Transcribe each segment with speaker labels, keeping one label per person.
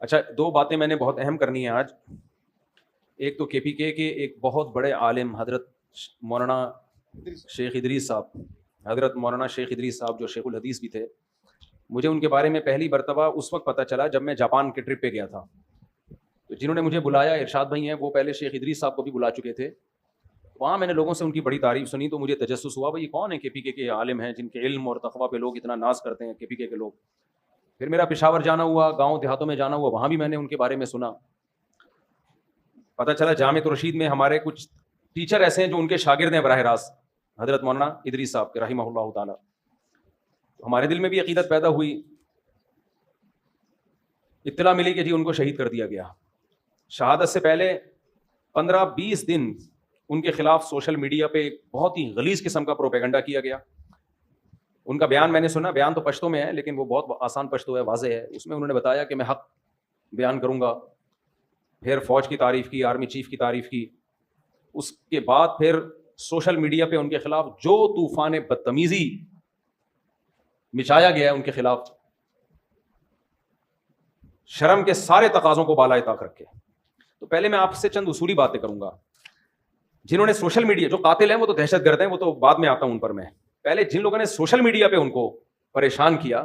Speaker 1: اچھا، دو باتیں میں نے بہت اہم کرنی ہیں آج. ایک تو KPK کے ایک بہت بڑے عالم حضرت مولانا شیخ ادریس صاحب، حضرت مولانا شیخ ادریس صاحب جو شیخ الحدیث بھی تھے. مجھے ان کے بارے میں پہلی مرتبہ اس وقت پتہ چلا جب میں جاپان کے ٹرپ پہ گیا تھا. تو جنہوں نے مجھے بلایا ارشاد بھائی ہیں، وہ پہلے شیخ ادریس صاحب کو بھی بلا چکے تھے. وہاں میں نے لوگوں سے ان کی بڑی تعریف سنی تو مجھے تجسس ہوا بھائی یہ کون ہے KPK کے عالم ہیں جن کے علم اور تقویٰ پہ لوگ اتنا ناز کرتے ہیں KPK کے لوگ. پھر میرا پشاور جانا ہوا، گاؤں دیہاتوں میں جانا ہوا، وہاں بھی میں نے ان کے بارے میں سنا. پتہ چلا جامع رشید میں ہمارے کچھ ٹیچر ایسے ہیں جو ان کے شاگرد ہیں براہ راست، حضرت مولانا ادریس صاحب کے رحمہ اللہ تعالی. ہمارے دل میں بھی عقیدت پیدا ہوئی. اطلاع ملی کہ جی ان کو شہید کر دیا گیا. شہادت سے پہلے 15-20 دن ان کے خلاف سوشل میڈیا پہ ایک بہت ہی غلیظ قسم کا پروپیگنڈا کیا گیا. ان کا بیان میں نے سنا، بیان تو پشتو میں ہے لیکن وہ بہت آسان پشتو ہے، واضح ہے. اس میں انہوں نے بتایا کہ میں حق بیان کروں گا، پھر فوج کی تعریف کی، آرمی چیف کی تعریف کی. اس کے بعد پھر سوشل میڈیا پہ ان کے خلاف جو طوفان بدتمیزی مچایا گیا ہے ان کے خلاف، شرم کے سارے تقاضوں کو بالائے طاق رکھ کے. تو پہلے میں آپ سے چند اصولی باتیں کروں گا. جنہوں نے سوشل میڈیا، جو قاتل ہیں وہ تو دہشت گرد ہیں، وہ تو بعد میں آتا ہوں ان پر. میں پہلے جن لوگوں نے سوشل میڈیا پہ ان کو پریشان کیا،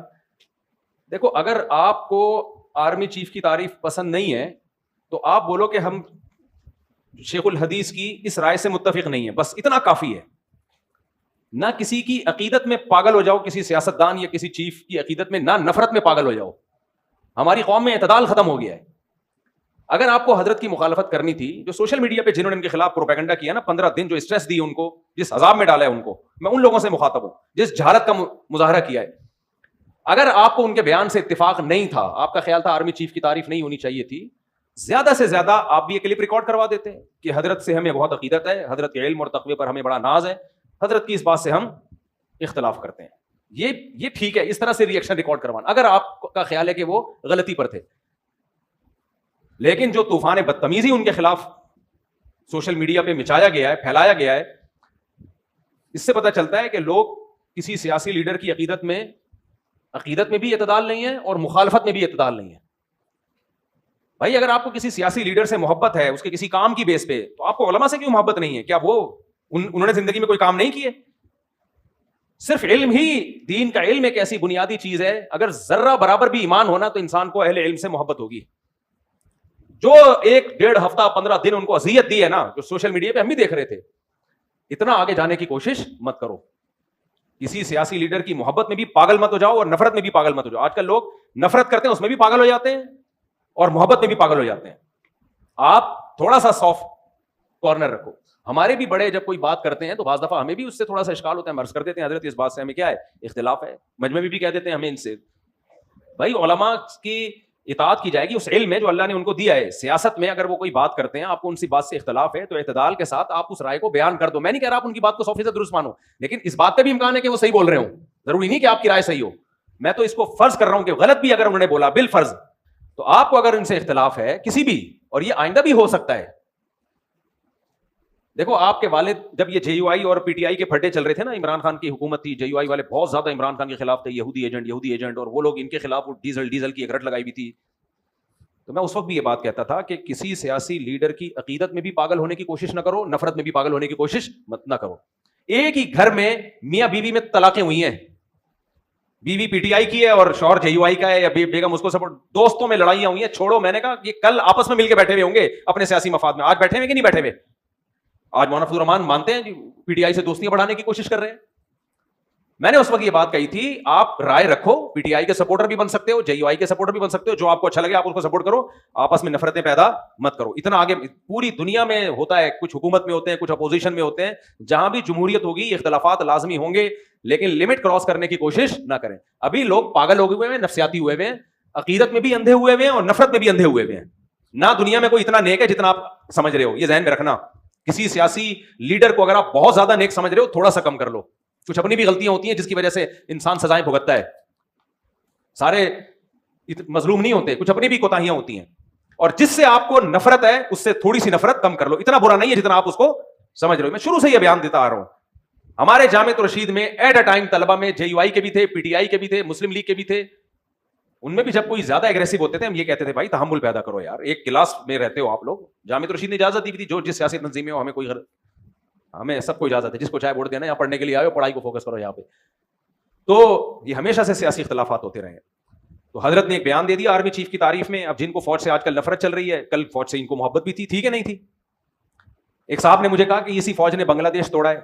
Speaker 1: دیکھو اگر آپ کو آرمی چیف کی تعریف پسند نہیں ہے تو آپ بولو کہ ہم شیخ الحدیث کی اس رائے سے متفق نہیں ہیں، بس اتنا کافی ہے. نہ کسی کی عقیدت میں پاگل ہو جاؤ، کسی سیاستدان یا کسی چیف کی عقیدت میں، نہ نفرت میں پاگل ہو جاؤ. ہماری قوم میں اعتدال ختم ہو گیا ہے. اگر آپ کو حضرت کی مخالفت کرنی تھی، جو سوشل میڈیا پہ جنہوں نے ان کے خلاف پروپیگنڈا کیا نا، 15 دن جو اسٹریس دی ان کو، جس عذاب میں ڈالا ہے ان کو، میں ان لوگوں سے مخاطب ہوں جس جہالت کا مظاہرہ کیا ہے. اگر آپ کو ان کے بیان سے اتفاق نہیں تھا، آپ کا خیال تھا آرمی چیف کی تعریف نہیں ہونی چاہیے تھی، زیادہ سے زیادہ آپ بھی یہ کلپ ریکارڈ کروا دیتے کہ حضرت سے ہمیں بہت عقیدت ہے، حضرت کے علم اور تقوی پر ہمیں بڑا ناز ہے، حضرت کی اس بات سے ہم اختلاف کرتے ہیں. یہ ٹھیک ہے، اس طرح سے ریئیکشن ریکارڈ کروانا اگر آپ کا خیال ہے کہ وہ غلطی پر تھے. لیکن جو طوفان بدتمیزی ان کے خلاف سوشل میڈیا پہ مچایا گیا ہے، پھیلایا گیا ہے، اس سے پتہ چلتا ہے کہ لوگ کسی سیاسی لیڈر کی عقیدت میں بھی اعتدال نہیں ہے اور مخالفت میں بھی اعتدال نہیں ہے. بھائی اگر آپ کو کسی سیاسی لیڈر سے محبت ہے، اس کے کسی کام کی بیس پہ، تو آپ کو علماء سے کیوں محبت نہیں ہے؟ کیا وہ انہوں نے زندگی میں کوئی کام نہیں کیے؟ صرف علم ہی، دین کا علم ایک ایسی بنیادی چیز ہے، اگر ذرہ برابر بھی ایمان ہونا تو انسان کو اہل علم سے محبت ہوگی. جو 1-1.5 ہفتہ 15 دن ان کو اذیت دی ہے نا، جو سوشل میڈیا پہ ہم بھی دیکھ رہے تھے، اتنا آگے جانے کی کوشش مت کرو. کسی سیاسی لیڈر کی محبت میں بھی پاگل مت ہو جاؤ اور نفرت میں بھی پاگل مت ہو جاؤ. آج کل لوگ نفرت کرتے ہیں، اس میں بھی پاگل ہو جاتے ہیں، اور محبت میں بھی پاگل ہو جاتے ہیں. آپ تھوڑا سا سافٹ کارنر رکھو. ہمارے بھی بڑے جب کوئی بات کرتے ہیں تو بعض دفعہ ہمیں بھی اس سے تھوڑا سا اشکال ہوتا ہے، ہم عرض کر دیتے ہیں حضرت اس بات سے ہمیں کیا ہے، اختلاف ہے. مجمع میں بھی کہہ دیتے ہیں ہمیں ان سے. بھائی علماء کی اطاعت کی جائے گی اس علم میں جو اللہ نے ان کو دیا ہے. سیاست میں اگر وہ کوئی بات کرتے ہیں، آپ کو ان سی بات سے اختلاف ہے، تو اعتدال کے ساتھ آپ اس رائے کو بیان کر دو. میں نہیں کہہ رہا آپ ان کی بات کو 100% درست مانو، لیکن اس بات کا بھی امکان ہے کہ وہ صحیح بول رہے ہوں. ضروری نہیں کہ آپ کی رائے صحیح ہو. میں تو اس کو فرض کر رہا ہوں کہ غلط بھی اگر انہوں نے بولا بالفرض، تو آپ کو اگر ان سے اختلاف ہے کسی بھی، اور یہ آئندہ بھی ہو سکتا ہے. دیکھو آپ کے والد جب یہ JUI اور PTI کے پھڈے چل رہے تھے نا، عمران خان کی حکومت تھی، JUI والے بہت زیادہ عمران خان کے خلاف تھے، یہودی ایجنٹ، اور وہ لوگ ان کے خلاف ڈیزل کی ایک رٹ لگائی بھی تھی. تو میں اس وقت بھی یہ بات کہتا تھا کہ کسی سیاسی لیڈر کی عقیدت میں بھی پاگل ہونے کی کوشش نہ کرو، نفرت میں بھی پاگل ہونے کی کوشش نہ کرو. ایک ہی گھر میں میاں بیوی میں طلاقیں ہوئی ہیں، بیوی PTI کی ہے اور شوہر JUI کا ہے، یا بیگم اس کو سپورٹ، دوستوں میں لڑائیاں ہوئی ہیں. چھوڑو، میں نے کہا یہ کل آپس میں مل کے بیٹھے ہوئے ہوں گے اپنے سیاسی مفاد میں، آج بیٹھے ہوئے کہ نہیں بیٹھے ہوئے؟ آج مولانا فضل الرحمان مانتے ہیں PTI سے دوستیاں بڑھانے کی کوشش کر رہے ہیں. میں نے اس وقت یہ بات کہی تھی، آپ رائے رکھو، PTI کے سپورٹر بھی بن سکتے ہو، JUI کے سپورٹر بھی بن سکتے ہو، جو آپ کو اچھا لگے آپ اس کو سپورٹ کرو، آپس میں نفرتیں پیدا مت کرو. اتنا آگے پوری دنیا میں ہوتا ہے، کچھ حکومت میں ہوتے ہیں، کچھ اپوزیشن میں ہوتے ہیں، جہاں بھی جمہوریت ہوگی اختلافات لازمی ہوں گے، لیکن لمٹ کراس کرنے کی کوشش نہ کریں. ابھی لوگ پاگل ہو گئے ہیں، نفسیاتی ہوئے ہوئے ہیں، عقیدت میں بھی اندھے ہوئے ہوئے ہیں اور نفرت میں بھی اندھے ہوئے ہوئے ہیں. نہ دنیا میں کوئی اتنا نیک ہے جتنا آپ سمجھ رہے ہو، یہ ذہن میں رکھنا. کسی سیاسی لیڈر کو اگر آپ بہت زیادہ نیک سمجھ رہے ہو، تھوڑا سا کم کر لو. کچھ اپنی بھی غلطیاں ہوتی ہیں جس کی وجہ سے انسان سزائیں بھگتتا ہے. سارے مظلوم نہیں ہوتے، کچھ اپنی بھی کوتاہیاں ہوتی ہیں. اور جس سے آپ کو نفرت ہے اس سے تھوڑی سی نفرت کم کر لو. اتنا برا نہیں ہے جتنا آپ اس کو سمجھ رہے ہو. میں شروع سے یہ بیان دیتا آ رہا ہوں. ہمارے جامع رشید میں ایٹ اے ٹائم طلبہ میں JUI کے بھی تھے، PTI کے بھی تھے، مسلم لیگ کے بھی تھے، ان میں بھی جب کوئی زیادہ ایگریسو ہوتے تھے ہم یہ کہتے تھے بھائی تحمل پیدا کرو یار, ایک کلاس میں رہتے ہو آپ لوگ. جامع رشید نے اجازت دی تھی جو جس سیاسی تنظیم میں ہو, ہمیں سب کو اجازت ہے, جس کو چاہے ووٹ دینا, یہاں پڑھنے کے لیے آئے ہو, پڑھائی کو فوکس کرو یہاں پہ. تو یہ ہمیشہ سے سیاسی اختلافات ہوتے رہے. تو حضرت نے ایک بیان دے دیا آرمی چیف کی تعریف میں. اب جن کو فوج سے آج کل نفرت چل رہی ہے, کل فوج سے ان کو محبت بھی تھی کہ نہیں تھی. ایک صاحب نے مجھے کہا کہ اسی فوج نے بنگلہ دیش توڑا ہے,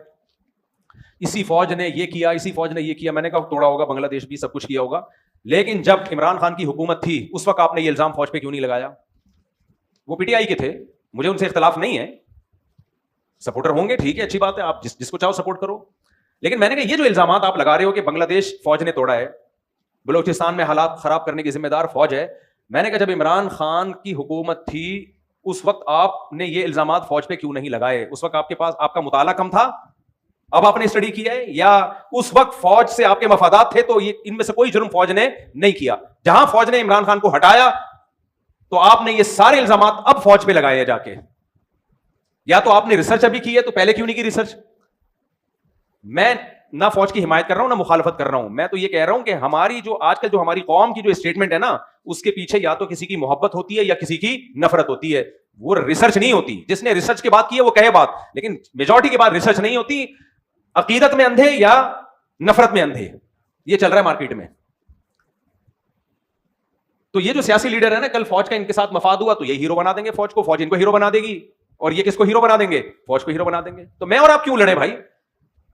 Speaker 1: اسی فوج نے یہ کیا, اسی فوج نے یہ کیا. میں نے کہا توڑا ہوگا بنگلہ دیش بھی, سب کچھ کیا ہوگا, لیکن جب عمران خان کی حکومت تھی اس وقت آپ نے یہ الزام فوج پہ کیوں نہیں لگایا؟ وہ پی ٹی آئی کے تھے, مجھے ان سے اختلاف نہیں ہے, سپورٹر ہوں گے ٹھیک ہے, اچھی بات ہے, آپ جس کو چاہو سپورٹ کرو. لیکن میں نے کہا یہ جو الزامات آپ لگا رہے ہو کہ بنگلہ دیش فوج نے توڑا ہے, بلوچستان میں حالات خراب کرنے کی ذمہ دار فوج ہے, میں نے کہا جب عمران خان کی حکومت تھی اس وقت آپ نے یہ الزامات فوج پہ کیوں نہیں لگائے؟ اس وقت آپ کے پاس آپ کا مطالعہ کم تھا, اب آپ نے اسٹڈی کیا ہے, یا اس وقت فوج سے آپ کے مفادات تھے تو یہ ان میں سے کوئی جرم فوج نے نہیں کیا؟ جہاں فوج نے عمران خان کو ہٹایا تو آپ نے یہ سارے الزامات اب فوج پہ لگائے جا کے. یا تو آپ نے ریسرچ ابھی کی ہے تو پہلے کیوں نہیں کی ریسرچ؟ میں نہ فوج کی حمایت کر رہا ہوں نہ مخالفت کر رہا ہوں, میں تو یہ کہہ رہا ہوں کہ ہماری جو آج کل جو ہماری قوم کی جو اسٹیٹمنٹ ہے نا, اس کے پیچھے یا تو کسی کی محبت ہوتی ہے یا کسی کی نفرت ہوتی ہے, وہ ریسرچ نہیں ہوتی. جس نے ریسرچ کی بات کی ہے وہ کہے بات, لیکن میجورٹی کی بات ریسرچ نہیں ہوتی. عقیدت میں اندھے یا نفرت میں اندھے, یہ چل رہا ہے مارکیٹ میں. تو یہ جو سیاسی لیڈر ہے نا, کل فوج کا ان کے ساتھ مفاد ہوا تو یہ ہیرو بنا دیں گے فوج کو, فوج ان کو ہیرو بنا دے گی, اور یہ کس کو ہیرو بنا دیں گے؟ فوج کو ہیرو بنا دیں گے. تو میں اور آپ کیوں لڑیں بھائی؟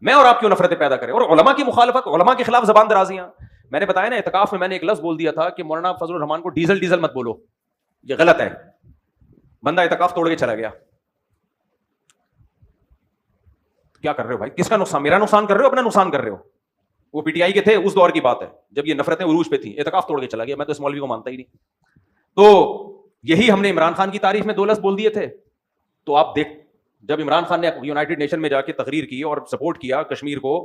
Speaker 1: میں اور آپ کیوں نفرتیں پیدا کریں؟ اور علماء کی مخالفت, علماء کے خلاف زبان درازیاں. میں نے بتایا نا اعتکاف میں میں نے ایک لفظ بول دیا تھا کہ مولانا فضل الرحمان کو ڈیزل مت بولو, یہ غلط ہے. بندہ اعتکاف توڑ کے چلا گیا. کیا کر رہے ہو بھائی؟ کس کا نقصان؟ میرا نقصان کر رہے ہو, اپنا نقصان کر رہے ہو. وہ پی ٹی آئی کے تھے, اس دور کی بات ہے جب یہ نفرتیں عروج پہ تھیں, اعتکاف توڑ کے چلا گیا. میں تو اس مولوی کو مانتا ہی نہیں. تو یہی ہم نے عمران خان کی تعریف میں 2 لفظ بول دیے تھے. تو آپ دیکھ, جب عمران خان نے یونائٹڈ نیشن میں جا کے تقریر کی اور سپورٹ کیا کشمیر کو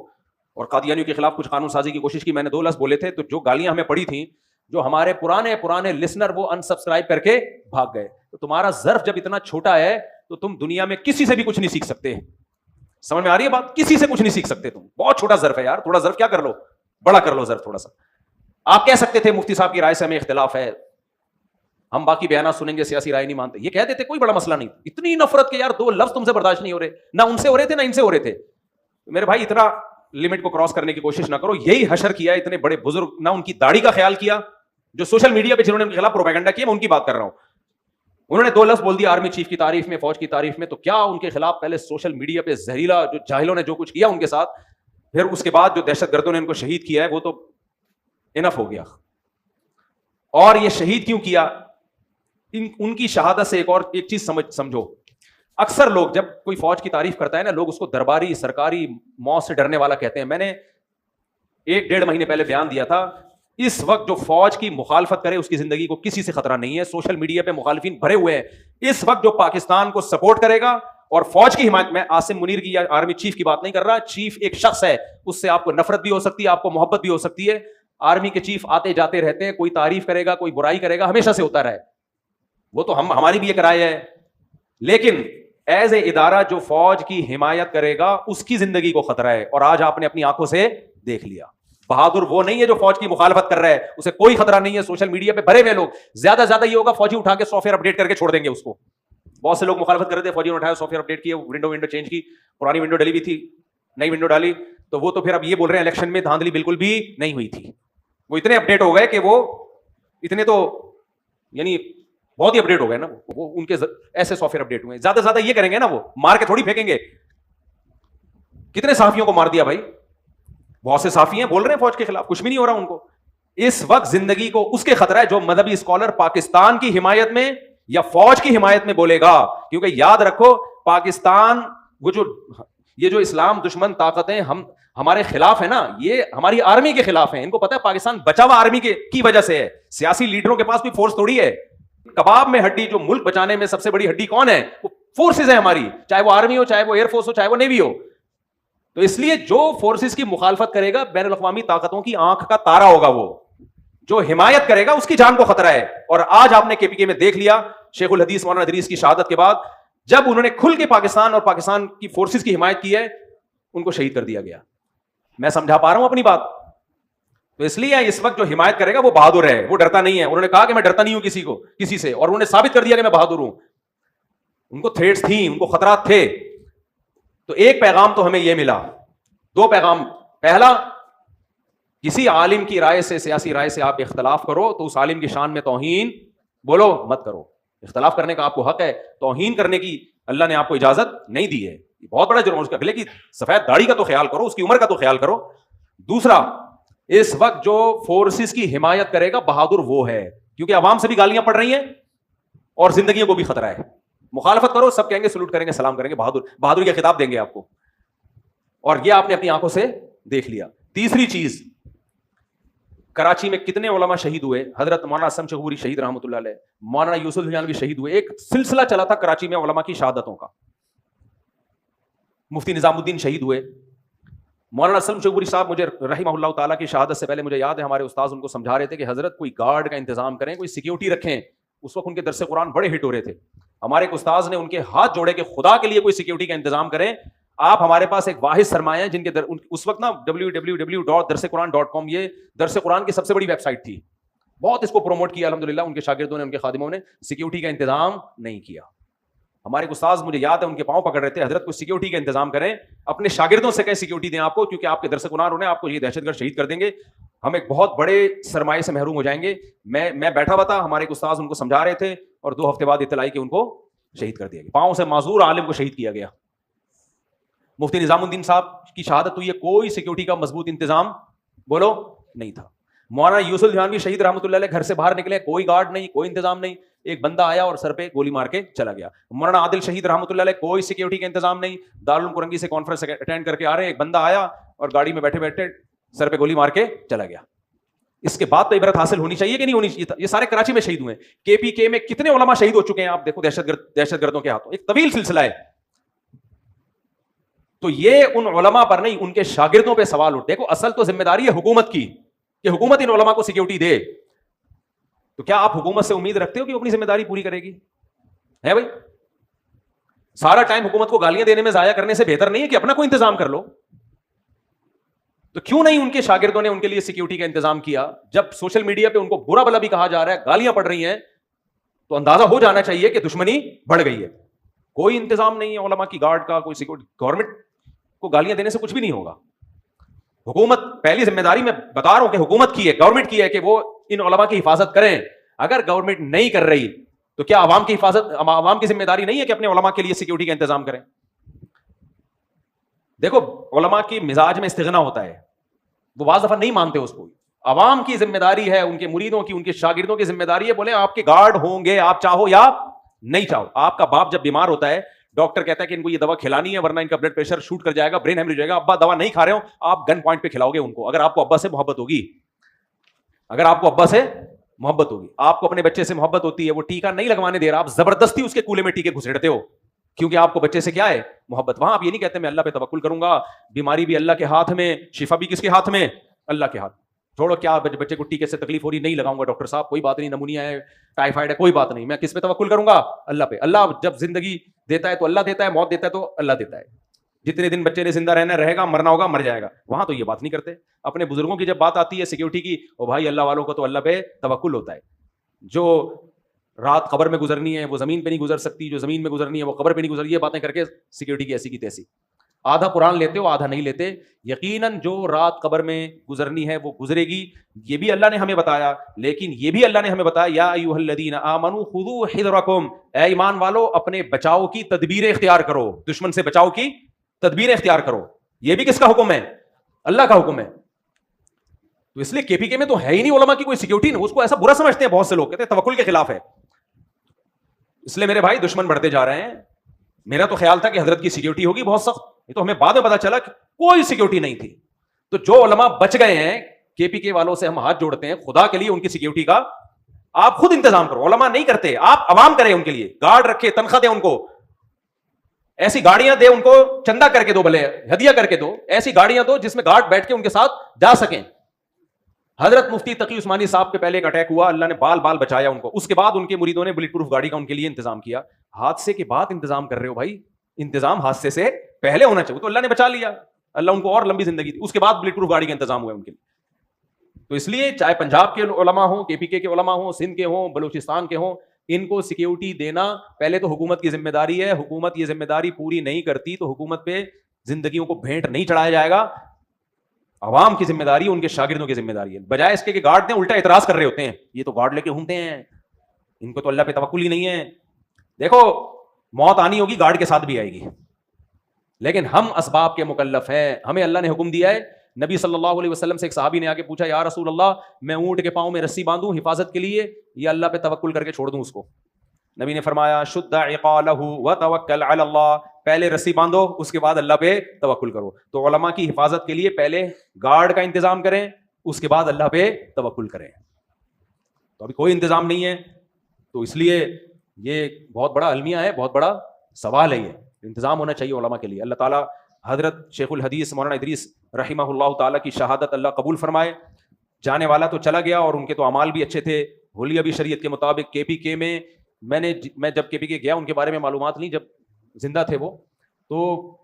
Speaker 1: اور قادیانیوں کے خلاف کچھ قانون سازی کی کوشش کی, میں نے 2 لفظ بولے تھے, تو جو گالیاں ہمیں پڑی تھیں, جو ہمارے پرانے لسنر وہ انسبسکرائب کر کے بھاگ گئے. تو تمہارا ظرف جب اتنا چھوٹا ہے تو تم دنیا میں کسی سے بھی کچھ نہیں سیکھ سکتے. سمجھ میں آ رہی ہے بات؟ کسی سے کچھ نہیں سیکھ سکتے تم. بہت چھوٹا ظرف ہے یار, تھوڑا ظرف کیا کر لو, بڑا کر لو ظرف تھوڑا سا. آپ کہہ سکتے تھے مفتی صاحب کی رائے سے ہمیں اختلاف ہے, ہم باقی بیانات سنیں گے, سیاسی رائے نہیں مانتے, یہ کہہ دیتے, کوئی بڑا مسئلہ نہیں. اتنی نفرت کہ یار 2 لفظ تم سے برداشت نہیں ہو رہے, نہ ان سے ہو رہے تھے نہ ان سے ہو رہے تھے. میرے بھائی اتنا لمٹ کو کراس کرنے کی کوشش نہ کرو. یہی حشر کیا ہے اتنے بڑے بزرگ, نہ ان کی داڑھی کا خیال کیا, جو سوشل میڈیا پہ جنہوں نے ان کے خلاف پروپیگنڈا کیا, میں ان کی بات کر رہا ہوں. انہوں نے 2 لفظ بول دیا آرمی چیف کی تعریف میں, فوج کی تعریف میں, تو کیا ان کے خلاف پہلے سوشل میڈیا پہ زہریلا جو جاہلوں نے جو کچھ کیا ان کے ساتھ, پھر اس کے بعد جو دہشت گردوں نے ان کو شہید کیا ہے, وہ تو انف ہو گیا. اور یہ شہید کیوں کیا؟ ان کی شہادت سے ایک چیز سمجھو. اکثر لوگ جب کوئی فوج کی تعریف کرتا ہے نا, لوگ اس کو درباری سرکاری موت سے ڈرنے والا کہتے ہیں. میں نے 1-1.5 مہینے پہلے بیان دیا تھا, اس وقت جو فوج کی مخالفت کرے اس کی زندگی کو کسی سے خطرہ نہیں ہے. سوشل میڈیا پہ مخالفین بھرے ہوئے ہیں. اس وقت جو پاکستان کو سپورٹ کرے گا اور فوج کی حمایت, میں عاصم منیر کی یا آرمی چیف کی بات نہیں کر رہا, چیف ایک شخص ہے, اس سے آپ کو نفرت بھی ہو سکتی ہے, آپ کو محبت بھی ہو سکتی ہے. آرمی کے چیف آتے جاتے رہتے ہیں, کوئی تعریف کرے گا کوئی برائی کرے گا, ہمیشہ سے ہوتا رہا ہے. وہ تو ہماری بھی ایک رائے ہے, لیکن ایز اے ادارہ جو فوج کی حمایت کرے گا اس کی زندگی کو خطرہ ہے. اور آج آپ نے اپنی آنکھوں سے دیکھ لیا. بہادر وہ نہیں ہے جو فوج کی مخالفت کر رہا ہے, اسے کوئی خطرہ نہیں ہے. سوشل میڈیا پہ بھرے ہوئے لوگ, زیادہ یہ ہوگا فوجی اٹھا کے سافٹ ویئر اپڈیٹ کر کے چھوڑ دیں گے اس کو. بہت سے لوگ مخالفت کر رہے تھے, فوجی نے اٹھایا سافٹ ویئر اپڈیٹ کیا, ونڈو چینج کی, پرانی ونڈو ڈلی ہوئی تھی, نئی ونڈو ڈالی, تو وہ تو پھر اب یہ بول رہے ہیں الیکشن میں دھاندلی بالکل بھی نہیں ہوئی تھی. وہ اتنے اپڈیٹ ہو گئے کہ وہ اتنے تو یعنی بہت ہی اپڈیٹ ہو گئے نا, وہ ان کے ایسے سافٹ ویئر اپڈیٹ ہوئے. زیادہ یہ کریں گے نا, وہ مار کے تھوڑی پھینکیں گے. کتنے صحافیوں کو مار دیا بھائی, بہت سے صحافی ہیں بول رہے ہیں فوج کے خلاف, کچھ بھی نہیں ہو رہا ان کو. اس وقت زندگی کو اس کے خطرہ ہے جو مذہبی اسکالر پاکستان کی حمایت میں یا فوج کی حمایت میں بولے گا. کیونکہ یاد رکھو پاکستان, وہ جو یہ جو اسلام دشمن طاقتیں ہمارے خلاف ہے نا, یہ ہماری آرمی کے خلاف ہیں. ان کو پتا ہے پاکستان بچا ہوا آرمی کی وجہ سے ہے. سیاسی لیڈروں کے پاس بھی فورس تھوڑی ہے. کباب میں ہڈی, جو ملک بچانے میں سب سے بڑی ہڈی کون ہے؟ وہ فورسز ہیں ہماری, چاہے وہ آرمی ہو, چاہے وہ ایئر فورس ہو, چاہے وہ نیوی ہو. تو اس لیے جو فورسز کی مخالفت کرے گا بین الاقوامی طاقتوں کی آنکھ کا تارا ہوگا. وہ جو حمایت کرے گا اس کی جان کو خطرہ ہے. اور آج آپ نے کے پی کے میں دیکھ لیا, شیخ الحدیث مولانا ادریس کی شہادت کے بعد جب انہوں نے کھل کے پاکستان اور پاکستان کی فورسز کی حمایت کی ہے, ان کو شہید کر دیا گیا. میں سمجھا پا رہا ہوں اپنی بات؟ تو اس لیے اس وقت جو حمایت کرے گا وہ بہادر ہے, وہ ڈرتا نہیں ہے. انہوں نے کہا کہ میں ڈرتا نہیں ہوں کسی سے, اور انہوں نے ثابت کر دیا کہ میں بہادر ہوں. ان کو تھریٹس تھیں, ان کو خطرات تھے. تو ایک پیغام تو ہمیں یہ ملا, دو پیغام. پہلا, کسی عالم کی رائے سے, سیاسی رائے سے آپ اختلاف کرو تو اس عالم کی شان میں توہین بولو مت کرو. اختلاف کرنے کا آپ کو حق ہے, توہین کرنے کی اللہ نے آپ کو اجازت نہیں دی ہے. یہ بہت بڑا جرم. اس کا اگلے کی سفید داڑھی کا تو خیال کرو, اس کی عمر کا تو خیال کرو. دوسرا, اس وقت جو فورسز کی حمایت کرے گا بہادر وہ ہے, کیونکہ عوام سے بھی گالیاں پڑ رہی ہیں اور زندگیوں کو بھی خطرہ ہے. مخالفت کرو, سب کہیں گے سلوٹ کریں گے, سلام کریں گے, بہادر کا خطاب دیں گے آپ کو, اور یہ آپ نے اپنی آنکھوں سے دیکھ لیا. تیسری چیز, کراچی میں کتنے علماء شہید ہوئے. حضرت مولانا اسلم شہوری شہید رحمۃ اللہ علیہ, مولانا یوسف الجانوی شہید ہوئے. ایک سلسلہ چلا تھا کراچی میں علماء کی شہادتوں کا. مفتی نظام الدین شہید ہوئے. مولانا اسلم شہوری صاحب مجھے رحمہ اللہ تعالیٰ کی شہادت سے پہلے مجھے یاد ہے ہمارے استاذ ان کو سمجھا رہے تھے کہ حضرت کوئی گارڈ کا انتظام کریں, کوئی سیکیورٹی رکھیں. اس وقت ان کے درس قرآن بڑے ہٹ ہو رہے تھے. ہمارے ایک استاذ نے ان کے ہاتھ جوڑے کہ خدا کے لیے کوئی سیکیورٹی کا انتظام کریں. آپ ہمارے پاس ایک واحد سرمایہ ہیں جن کے اس وقت نا www.darsequran.com یہ درس قرآن کی سب سے بڑی ویب سائٹ تھی. بہت اس کو پروموٹ کیا الحمدللہ ان کے شاگردوں نے, ان کے خادموں نے. سیکیورٹی کا انتظام نہیں کیا. ہمارے ایک استاذ مجھے یاد ہے ان کے پاؤں پکڑ رہے تھے, حضرت کو سیکیورٹی کا انتظام کریں, اپنے شاگردوں سے کہیں سیکیورٹی دیں آپ کو, کیونکہ آپ کے درس قرآن انہیں آپ کو یہ دہشت گرد شہید کر دیں گے, ہم ایک بہت بڑے سرمایے سے محروم ہو جائیں گے. میں بیٹھا ہوا تھا, ہمارے ایک استاذ ان کو سمجھا رہے تھے, اور 2 ہفتے بعد اطلاع کہ ان کو شہید کر دیا گیا. پاؤں سے معذور عالم کو شہید کیا گیا. مفتی نظام الدین صاحب کی شہادت ہوئی ہے, کوئی سیکیورٹی کا مضبوط انتظام بولو نہیں تھا. مولانا یوسف الجانوی شہید رحمۃ اللہ علیہ گھر سے باہر نکلے, کوئی گارڈ نہیں, کوئی انتظام نہیں. ایک بندہ آیا اور سر پہ گولی مار کے چلا گیا. مولانا عادل شہید رحمۃ اللہ علیہ, کوئی سیکیورٹی کا انتظام نہیں. دارالعلوم کرنگی سے کانفرنس اٹینڈ کر کے آ رہے ہیں, ایک بندہ آیا اور گاڑی میں بیٹھے بیٹھے سر پہ گولی مار کے چلا گیا. اس کے بعد تو عبرت حاصل ہونی چاہیے کہ نہیں ہونی چاہیے. یہ سارے کراچی میں شہید ہوئے ہیں. KPK میں کتنے علماء شہید ہو چکے ہیں آپ دیکھو, دہشت گردوں کے ہاتھوں. ایک طویل سلسلہ ہے. تو یہ ان علماء پر نہیں, ان کے شاگردوں پہ سوال اٹھ. دیکھو اصل تو ذمہ داری ہے حکومت کی کہ حکومت ان علماء کو سیکیورٹی دے. تو کیا آپ حکومت سے امید رکھتے ہو کہ اپنی ذمہ داری پوری کرے گی؟ ہے بھائی, سارا ٹائم حکومت کو گالیاں دینے میں ضائع کرنے سے بہتر نہیں ہے کہ اپنا کوئی انتظام کر لو؟ تو کیوں نہیں ان کے شاگردوں نے ان کے لیے سیکیورٹی کا انتظام کیا؟ جب سوشل میڈیا پہ ان کو برا بلا بھی کہا جا رہا ہے, گالیاں پڑ رہی ہیں, تو اندازہ ہو جانا چاہیے کہ دشمنی بڑھ گئی ہے. کوئی انتظام نہیں ہے علماء کی گارڈ کا, کوئی سیکیورٹی. گورنمنٹ کو گالیاں دینے سے کچھ بھی نہیں ہوگا. حکومت, پہلی ذمہ داری میں بتا رہا ہوں کہ حکومت کی ہے, گورنمنٹ کی ہے کہ وہ ان علماء کی حفاظت کریں. اگر گورنمنٹ نہیں کر رہی تو کیا عوام کی حفاظت, عوام کی ذمہ داری نہیں ہے کہ اپنے علماء کے لیے سیکیورٹی کا انتظام کریں؟ دیکھو علماء کی مزاج میں استغنا ہوتا ہے, وہ بعض دفعہ نہیں مانتے اس کو. عوام کی ذمہ داری ہے, ان کے مریدوں کی, ان کے شاگردوں کی ذمہ داری ہے. بولے آپ کے گارڈ ہوں گے, آپ چاہو یا نہیں چاہو. آپ کا باپ جب بیمار ہوتا ہے, ڈاکٹر کہتا ہے کہ ان کو یہ دوا کھلانی ہے ورنہ ان کا بلڈ پریشر شوٹ کر جائے گا, برین ہیمریج ہو جائے گا. ابا دوا نہیں کھا رہے ہو, آپ گن پوائنٹ پہ کھلاؤ گے ان کو. اگر آپ کو ابا سے محبت ہوگی, اگر آپ کو ابا سے محبت ہوگی, آپ کو اپنے بچے سے محبت ہوتی ہے, وہ ٹیکا نہیں لگوانے دے رہا, آپ زبردستی اس کے کولے میں ٹیکے گھسیڑتے ہو کیونکہ آپ کو بچے سے کیا ہے محبت. وہاں آپ یہ نہیں کہتے میں اللہ پہ توکل کروں گا, بیماری بھی اللہ کے ہاتھ میں, شفا بھی کس کے ہاتھ میں, اللہ کے ہاتھ. چھوڑو کیا بچے کو ٹیکے سے تکلیف ہو رہی, نہیں لگاؤں گا ڈاکٹر صاحب, کوئی بات نہیں, نمونیا ہے, ٹائیفائڈ ہے, کوئی بات نہیں, میں کس پہ توکل کروں گا, اللہ پہ. اللہ جب زندگی دیتا ہے تو اللہ دیتا ہے, موت دیتا ہے تو اللہ دیتا ہے. جتنے دن بچے نے زندہ رہنا رہے گا, مرنا ہوگا مر جائے گا. وہاں تو یہ بات نہیں کرتے. اپنے بزرگوں کی جب بات آتی ہے سیکیورٹی کی, او بھائی اللہ والوں کو تو اللہ پہ توکل ہوتا ہے. جو رات قبر میں گزرنی ہے وہ زمین پہ نہیں گزر سکتی, جو زمین میں گزرنی ہے وہ قبر پہ نہیں گزرتی. یہ باتیں کر کے سیکیورٹی کی ایسی کی تیسی. آدھا قرآن لیتے ہو, آدھا نہیں لیتے. یقیناً جو رات قبر میں گزرنی ہے وہ گزرے گی, یہ بھی اللہ نے ہمیں بتایا. لیکن یہ بھی اللہ نے ہمیں بتایا یا ایھا الذین آمنوا خذوا حذرکم, اے ایمان والو اپنے بچاؤ کی تدبیریں اختیار کرو, دشمن سے بچاؤ کی تدبیریں اختیار کرو. یہ بھی کس کا حکم ہے؟ اللہ کا حکم ہے. تو اس لیے KPK میں تو ہے ہی نہیں علماء کی کوئی سیکیورٹی. اس کو ایسا برا سمجھتے ہیں بہت سے لوگ, کہتے ہیں توکل کے خلاف ہے. اس لیے میرے بھائی دشمن بڑھتے جا رہے ہیں. میرا تو خیال تھا کہ حضرت کی سیکیورٹی ہوگی بہت سخت, یہ تو ہمیں بعد میں پتا چلا کہ کوئی سیکیورٹی نہیں تھی. تو جو علماء بچ گئے ہیں, KPK والوں سے ہم ہاتھ جوڑتے ہیں, خدا کے لیے ان کی سیکیورٹی کا آپ خود انتظام کرو. علماء نہیں کرتے, آپ عوام کریں ان کے لیے, گارڈ رکھے, تنخواہ دیں ان کو, ایسی گاڑیاں دے ان کو, چندہ کر کے دو, بھلے ہدیہ کر کے دو, ایسی گاڑیاں دو جس میں گارڈ بیٹھ کے ان کے ساتھ جا سکیں. حضرت مفتی تقی عثمانی صاحب کے پہلے ایک اٹیک ہوا, اللہ نے بال بال بچایا ان کو. اس کے بعد ان کے مریدوں نے بلٹ پروف گاڑی کا ان کے لیے انتظام کیا. حادثے کے بعد انتظام کر رہے ہو بھائی, انتظام حادثے سے پہلے ہونا چاہیے. تو اللہ نے بچا لیا, اللہ ان کو اور لمبی زندگی دی. اس کے بعد بلٹ پروف گاڑی کا انتظام ہوا ان کے لیے. تو اس لیے چاہے پنجاب کے علماء ہوں, KPK کے علماء ہوں, سندھ کے ہوں, بلوچستان کے ہوں, ان کو سیکیورٹی دینا پہلے تو حکومت کی ذمہ داری ہے. حکومت یہ ذمہ داری پوری نہیں کرتی تو حکومت پہ زندگیوں کو بھینٹ نہیں چڑھایا جائے گا. عوام کی ذمہ داری, ان کے شاگردوں کی ذمہ داری ہے. بجائے اس کے کہ گارڈ دیں, الٹا اعتراض کر رہے ہوتے ہیں, یہ تو گارڈ لے کے گھومتے ہیں, ان کو تو اللہ پہ توکل ہی نہیں ہے. دیکھو موت آنی ہوگی, گارڈ کے ساتھ بھی آئے گی, لیکن ہم اسباب کے مکلف ہیں. ہمیں اللہ نے حکم دیا ہے. نبی صلی اللہ علیہ وسلم سے ایک صحابی نے آ کے پوچھا, یا رسول اللہ میں اونٹ کے پاؤں میں رسی باندھوں حفاظت کے لیے یا اللہ پہ توکل کر کے چھوڑ دوں اس کو؟ نبی نے فرمایا شد عقالہ وتوکل علی اللہ, پہلے رسی باندھو اس کے بعد اللہ پہ توکل کرو. تو علماء کی حفاظت کے لیے پہلے گارڈ کا انتظام کریں, اس کے بعد اللہ پہ توکل کریں. تو ابھی کوئی انتظام نہیں ہے, تو اس لیے یہ بہت بڑا المیہ ہے, بہت بڑا سوال ہے. یہ انتظام ہونا چاہیے علماء کے لیے. اللہ تعالیٰ حضرت شیخ الحدیث مولانا ادریس رحمہ اللہ تعالیٰ کی شہادت اللہ قبول فرمائے. جانے والا تو چلا گیا اور ان کے تو اعمال بھی اچھے تھے, حلیہ بھی شریعت کے مطابق. KPK میں میں جب KPK گیا ان کے بارے میں معلومات لی, جب زندہ تھے وہ, تو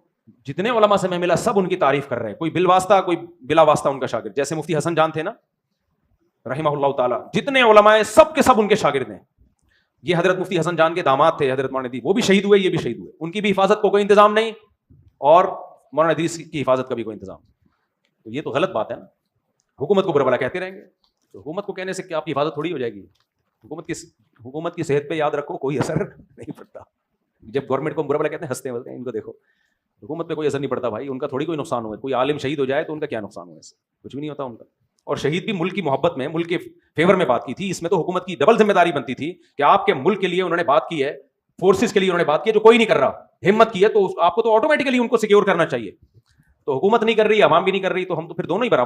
Speaker 1: جتنے علماء سے میں ملا سب ان کی تعریف کر رہے ہیں, کوئی بالواسطہ کوئی بلا واسطہ ان کا شاگرد. جیسے مفتی حسن جان تھے نا رحمہ اللہ تعالیٰ, جتنے علماء ہیں سب کے سب ان کے شاگرد ہیں. یہ حضرت مفتی حسن جان کے داماد تھے حضرت مولانا ادریس, وہ بھی شہید ہوئے, یہ بھی شہید ہوئے. ان کی بھی حفاظت کو کوئی انتظام نہیں اور مولانا ادریس کی حفاظت کا بھی کوئی انتظام. تو یہ تو غلط بات ہے نا. حکومت کو برا بھلا کہتے رہیں گے, تو حکومت کو کہنے سے کہ آپ کی حفاظت تھوڑی ہو جائے گی. حکومت کی صحت پہ یاد رکھو کوئی اثر نہیں پڑتا. جب گورنمنٹ کو برا بھلا کہتے ہیں ہنستے ہیں, ان کو دیکھو حکومت پہ کوئی اثر نہیں پڑتا بھائی, ان کا تھوڑی کوئی نقصان ہوا. کوئی عالم شہید ہو جائے تو ان کا کیا نقصان ہوا, اس سے کچھ بھی نہیں ہوتا ان کا. اور شہید بھی ملک کی محبت میں, ملک کے فیور میں بات کی تھی. اس میں تو حکومت کی ڈبل ذمہ داری بنتی تھی کہ آپ کے ملک کے لیے انہوں نے بات کی ہے, فورسز کے لیے انہوں نے بات کی ہے جو کوئی نہیں کر رہا, ہمت کی ہے, تو آپ کو تو آٹومیٹکلی ان کو سیکیور کرنا چاہیے. تو حکومت نہیں کر رہی, عوام بھی نہیں کر رہی, تو ہم تو پھر دونوں ہی برابر.